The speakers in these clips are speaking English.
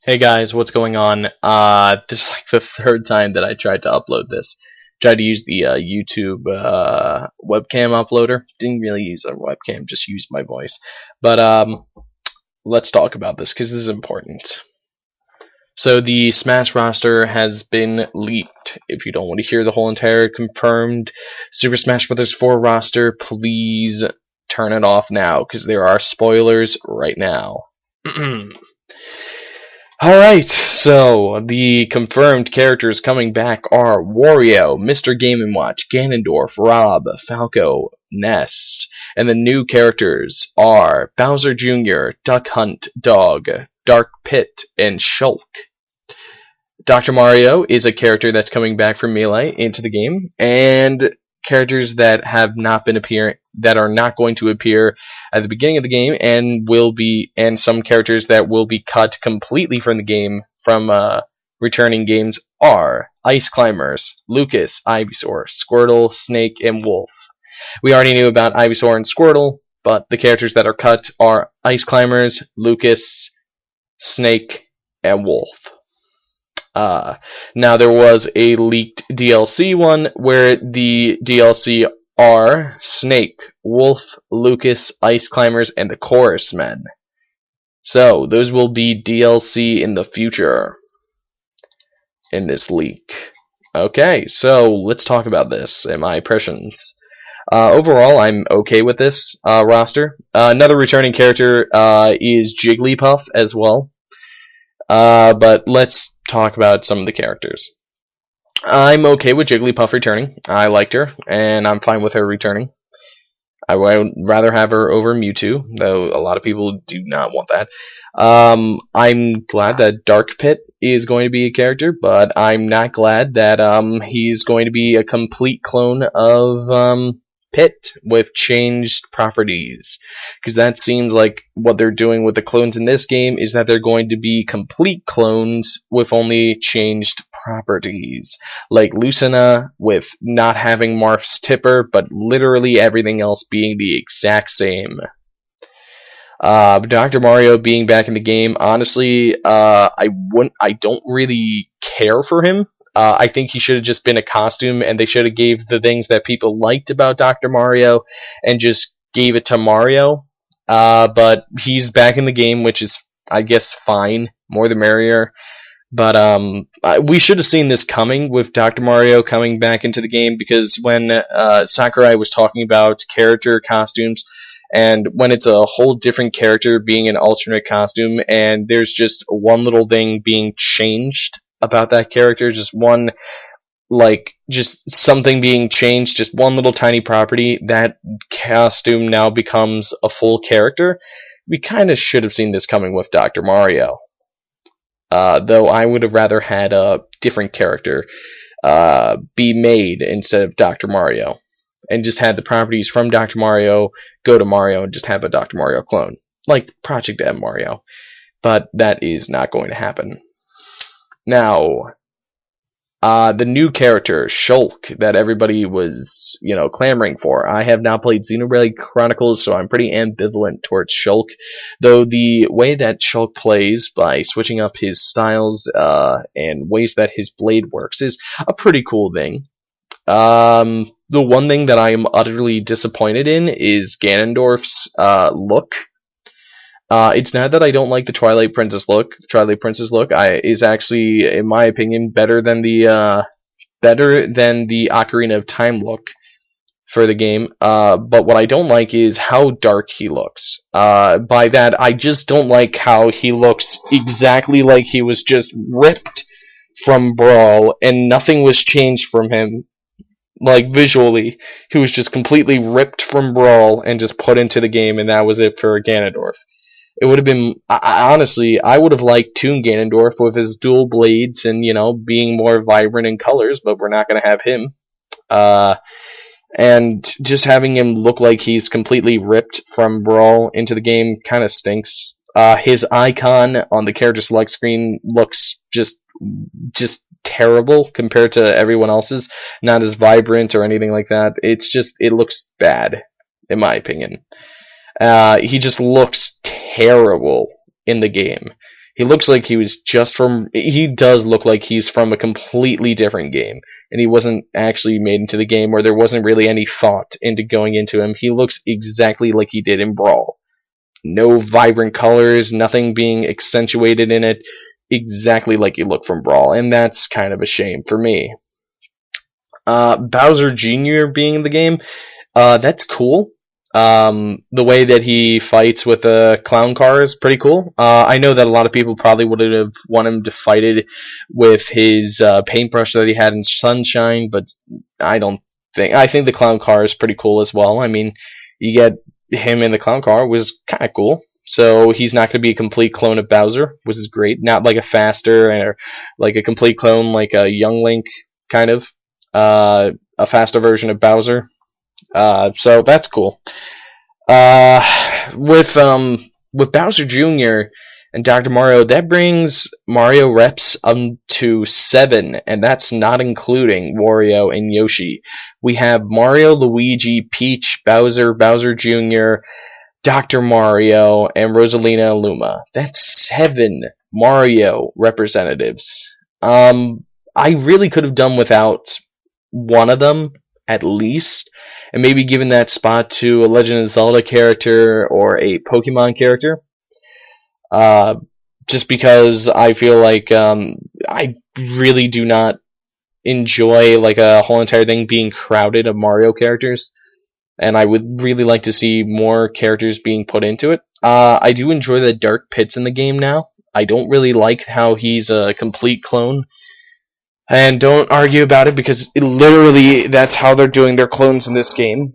Hey guys, what's going on? This is like the third time that I tried to upload this. Tried to use the YouTube webcam uploader. Didn't really use a webcam, just used my voice. But let's talk about this because this is important. So the Smash roster has been leaked. If you don't want to hear the whole entire confirmed Super Smash Bros. 4 roster, please turn it off now because there are spoilers right now. Alright, so the confirmed characters coming back are Wario, Mr. Game & Watch, Ganondorf, Rob, Falco, Ness, and the new characters are Bowser Jr., Duck Hunt Dog, Dark Pit, and Shulk. Dr. Mario is a character that's coming back from Melee into the game, and characters that have not been that are not going to appear at the beginning of the game and some characters that will be cut completely from the game from returning games are Ice Climbers, Lucas, Ivysaur, Squirtle, Snake, and Wolf. We already knew about Ivysaur and Squirtle, but the characters that are cut are Ice Climbers, Lucas, Snake, and Wolf. Now there was a leaked DLC one where the DLC are Snake, Wolf, Lucas, Ice Climbers, and the Chorus Men. So those will be DLC in the future in this leak. Okay, so let's talk about this and my impressions. Overall, I'm okay with this roster. Another returning character is Jigglypuff as well. But let's talk about some of the characters. I'm okay with Jigglypuff returning. I liked her, and I'm fine with her returning. I would rather have her over Mewtwo, though a lot of people do not want that. I'm glad that Dark Pit is going to be a character, but I'm not glad that he's going to be a complete clone of Pit with changed properties, because that seems like what they're doing with the clones in this game is that they're going to be complete clones with only changed properties, like Lucina with not having Marth's Tipper, but literally everything else being the exact same. Dr. Mario being back in the game, honestly, I don't really care for him. I think he should have just been a costume, and they should have gave the things that people liked about Dr. Mario and just gave it to Mario. But he's back in the game, which is, I guess, fine. More the merrier. But we should have seen this coming with Dr. Mario coming back into the game, because when Sakurai was talking about character costumes, and when it's a whole different character being an alternate costume, and there's just one little thing being changed about that character, just something being changed, just one little tiny property, that costume now becomes a full character. We kind of should have seen this coming with Dr. Mario. Though I would have rather had a different character be made instead of Dr. Mario, and just had the properties from Dr. Mario go to Mario and just have a Dr. Mario clone, like Project M Mario. But that is not going to happen. Now, the new character, Shulk, that everybody was, clamoring for. I have not played Xenoblade Chronicles, so I'm pretty ambivalent towards Shulk, though the way that Shulk plays, by switching up his styles and ways that his blade works, is a pretty cool thing. The one thing that I am utterly disappointed in is Ganondorf's look. It's not that I don't like the Twilight Princess look. The Twilight Princess look is actually, in my opinion, better than the Ocarina of Time look for the game. But what I don't like is how dark he looks. By that, I just don't like how he looks exactly like he was just ripped from Brawl, and nothing was changed from him. Like, visually, he was just completely ripped from Brawl and just put into the game, and that was it for Ganondorf. It would have been, honestly, I would have liked Toon Ganondorf with his dual blades and, being more vibrant in colors, but we're not going to have him. And just having him look like he's completely ripped from Brawl into the game kind of stinks. His icon on the character select screen looks just terrible compared to everyone else's. Not as vibrant or anything like that. It looks bad, in my opinion. He just looks terrible in the game. He looks like he does look like he's from a completely different game, and he wasn't actually made into the game, or there wasn't really any thought into going into him. He looks exactly like he did in Brawl. No vibrant colors, nothing being accentuated in it, exactly like he looked from Brawl, and that's kind of a shame for me. Bowser Jr. being in the game, that's cool. The way that he fights with the clown car is pretty cool. I know that a lot of people probably would have wanted him to fight it with his paintbrush that he had in Sunshine, but I think the clown car is pretty cool as well. I mean, you get him in the clown car was kind of cool. So he's not going to be a complete clone of Bowser, which is great. Not like a faster or like a complete clone like a Young Link kind of. A faster version of Bowser. So that's cool. With Bowser Jr. and Dr. Mario, that brings Mario reps to 7, and that's not including Wario and Yoshi. We have Mario, Luigi, Peach, Bowser, Bowser Jr., Dr. Mario, and Rosalina and Luma. That's 7 Mario representatives. I really could have done without one of them, at least, and maybe given that spot to a Legend of Zelda character or a Pokemon character. Just because I feel like I really do not enjoy like a whole entire thing being crowded of Mario characters, and I would really like to see more characters being put into it. I do enjoy the Dark Pits in the game now. I don't really like how he's a complete clone. And don't argue about it, because literally that's how they're doing their clones in this game.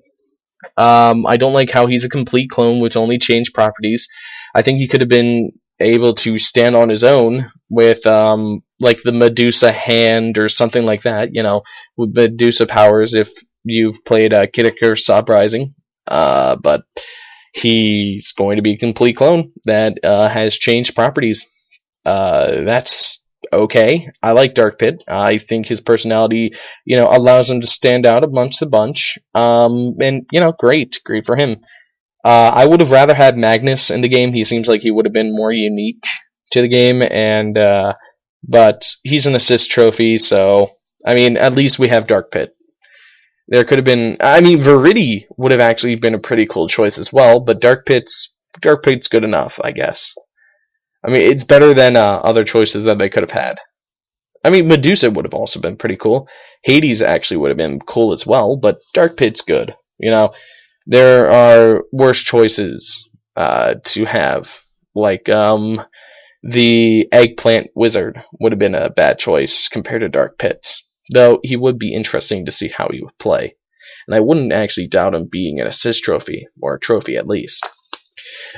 I don't like how he's a complete clone with only changed properties. I think he could have been able to stand on his own with like the Medusa hand or something like that, you know, with Medusa powers if you've played Kid Icarus Uprising. But he's going to be a complete clone that has changed properties. That's okay. I like Dark Pit. I think his personality, you know, allows him to stand out amongst the bunch. And, you know, great for him. I would have rather had Magnus in the game. He seems like he would have been more unique to the game, and but he's an assist trophy, so I mean, at least we have Dark Pit. There could have been, I mean, Viridi would have actually been a pretty cool choice as well, but Dark Pit's good enough, I guess. I mean, it's better than other choices that they could have had. I mean, Medusa would have also been pretty cool. Hades actually would have been cool as well, but Dark Pit's good. You know, there are worse choices to have. Like, the Eggplant Wizard would have been a bad choice compared to Dark Pit. Though, he would be interesting to see how he would play. And I wouldn't actually doubt him being an assist trophy, or a trophy at least.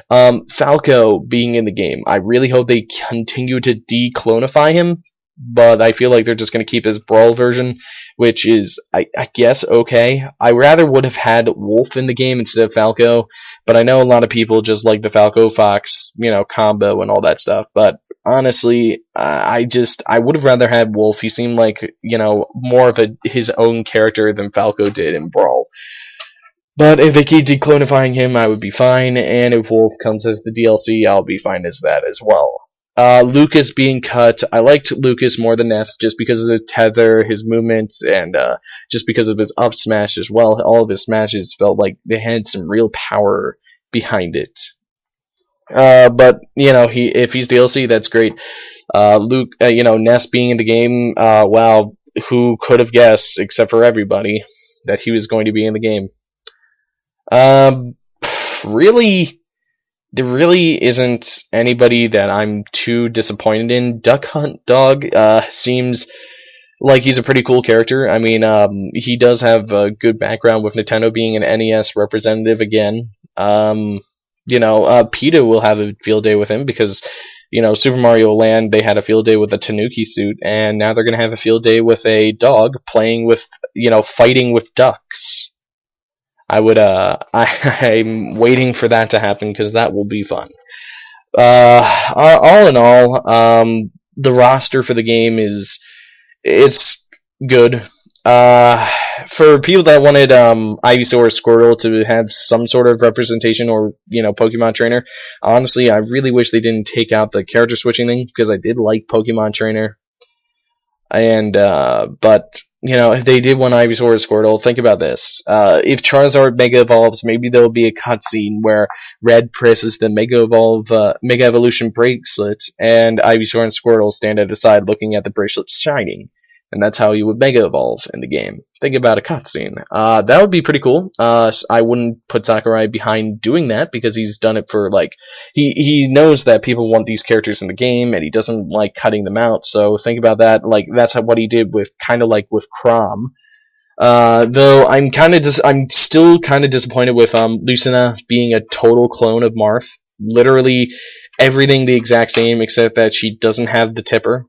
Falco being in the game, I really hope they continue to de-clonify him, but I feel like they're just going to keep his Brawl version, which is, I guess, okay. I rather would have had Wolf in the game instead of Falco, but I know a lot of people just like the Falco-Fox, you know, combo and all that stuff, but honestly, I would have rather had Wolf. He seemed like, you know, more of his own character than Falco did in Brawl. But if they keep declonifying him, I would be fine, and if Wolf comes as the DLC, I'll be fine as that as well. Lucas being cut, I liked Lucas more than Ness just because of the tether, his movements, and just because of his up smash as well. All of his smashes felt like they had some real power behind it. But, you know, if he's DLC, that's great. You know, Ness being in the game, wow, who could have guessed, except for everybody, that he was going to be in the game. Really, there really isn't anybody that I'm too disappointed in. Duck Hunt Dog seems like he's a pretty cool character. I mean, he does have a good background with Nintendo being an NES representative again. You know, PETA will have a field day with him because, you know, Super Mario Land, they had a field day with a Tanuki suit, and now they're going to have a field day with a dog playing with, you know, fighting with ducks. I'm waiting for that to happen because that will be fun. All in all, the roster for the game it's good. for people that wanted Ivysaur Squirtle to have some sort of representation or, Pokemon Trainer, honestly, I really wish they didn't take out the character switching thing, because I did like Pokemon Trainer. And, but, if they did want Ivysaur or Squirtle, think about this. If Charizard Mega Evolves, maybe there'll be a cutscene where Red presses the Mega Evolution bracelet, and Ivysaur and Squirtle stand at the side looking at the bracelets shining. And that's how you would Mega Evolve in the game. Think about a cutscene. That would be pretty cool. I wouldn't put Sakurai behind doing that, because he's done it for, he knows that people want these characters in the game, and he doesn't like cutting them out. So think about that. That's what he did with, with Chrom. Though I'm still kind of disappointed with Lucina being a total clone of Marth. Literally everything the exact same, except that she doesn't have the tipper.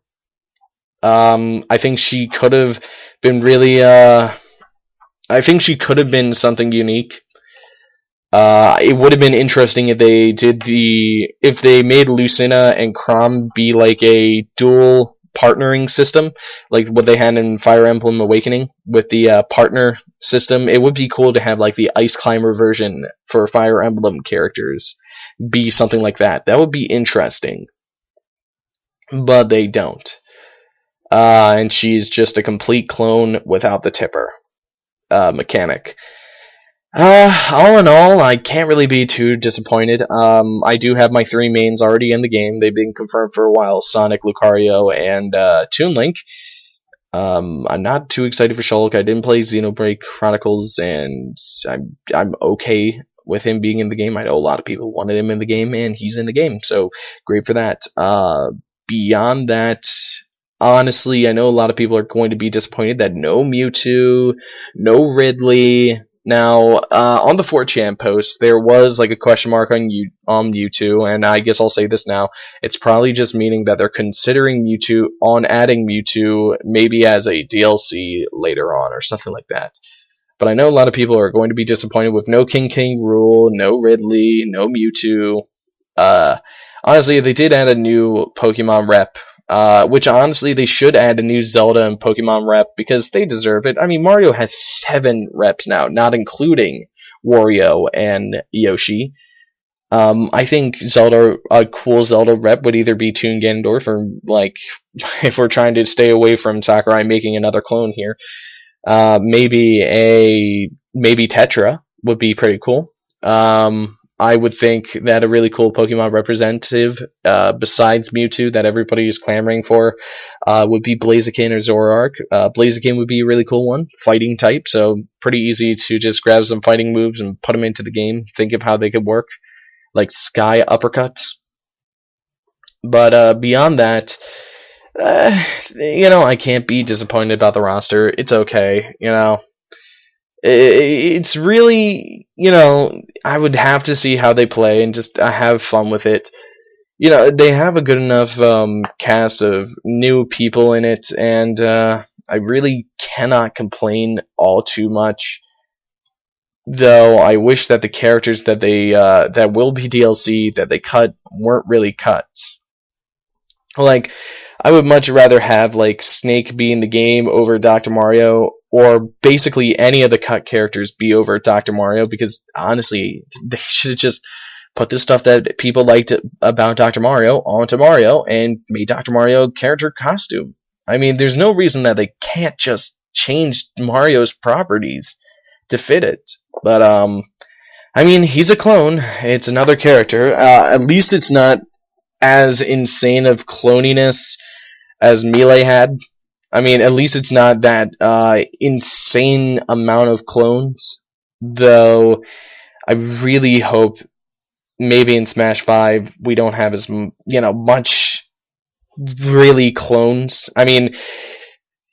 I think she could have been really, I think she could have been something unique. It would have been interesting if they made Lucina and Chrom be like a dual partnering system, like what they had in Fire Emblem Awakening with the partner system. It would be cool to have the Ice Climber version for Fire Emblem characters be something like that. That would be interesting. But they don't. And she's just a complete clone without the tipper mechanic. All in all, I can't really be too disappointed. I do have my 3 mains already in the game. They've been confirmed for a while: Sonic, Lucario, and Toon Link. I'm not too excited for Shulk. I didn't play Xenoblade Chronicles, and I'm okay with him being in the game. I know a lot of people wanted him in the game, and he's in the game, so great for that. Beyond that, honestly, I know a lot of people are going to be disappointed that no Mewtwo, no Ridley. Now, on the 4chan post, there was a question mark on Mewtwo, and I guess I'll say this now. It's probably just meaning that they're considering adding Mewtwo maybe as a DLC later on, or something like that. But I know a lot of people are going to be disappointed with no King Rule, no Ridley, no Mewtwo. Honestly, if they did add a new Pokemon rep, which honestly they should add a new Zelda and Pokemon rep, because they deserve it. I mean, Mario has 7 reps now, not including Wario and Yoshi. I think a cool Zelda rep would either be Toon Ganondorf, or if we're trying to stay away from Sakurai making another clone here, maybe Tetra would be pretty cool. I would think that a really cool Pokemon representative, besides Mewtwo, that everybody is clamoring for, would be Blaziken or Zoroark. Blaziken would be a really cool one, fighting type, so pretty easy to just grab some fighting moves and put them into the game. Think of how they could work, like Sky Uppercut. But beyond that, I can't be disappointed about the roster. It's okay, It's really, I would have to see how they play and just have fun with it. They have a good enough cast of new people in it, and I really cannot complain all too much. Though I wish that the characters that that will be DLC that they cut weren't really cut. I would much rather have Snake be in the game over Dr. Mario, or basically any of the cut characters be over Dr. Mario, because honestly, they should have just put the stuff that people liked about Dr. Mario onto Mario and made Dr. Mario character costume. I mean, there's no reason that they can't just change Mario's properties to fit it. But, I mean, he's a clone. It's another character. At least it's not as insane of cloniness as Melee had. I mean, at least it's not that insane amount of clones. Though, I really hope maybe in Smash 5 we don't have as much really clones. I mean,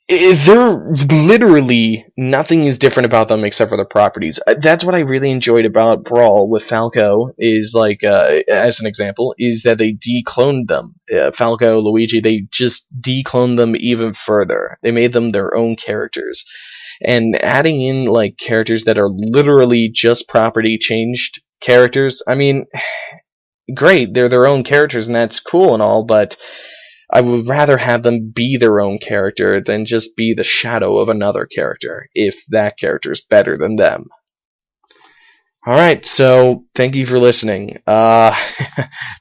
they're literally nothing is different about them except for their properties. That's what I really enjoyed about Brawl with Falco, is as an example, is that they decloned them. Falco, Luigi, they just decloned them even further. They made them their own characters. And adding in characters that are literally just property changed characters, I mean, great, they're their own characters and that's cool and all, but I would rather have them be their own character than just be the shadow of another character, if that character is better than them. Alright, so thank you for listening. Tried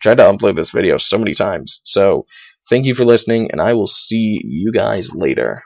to upload this video so many times, so thank you for listening, and I will see you guys later.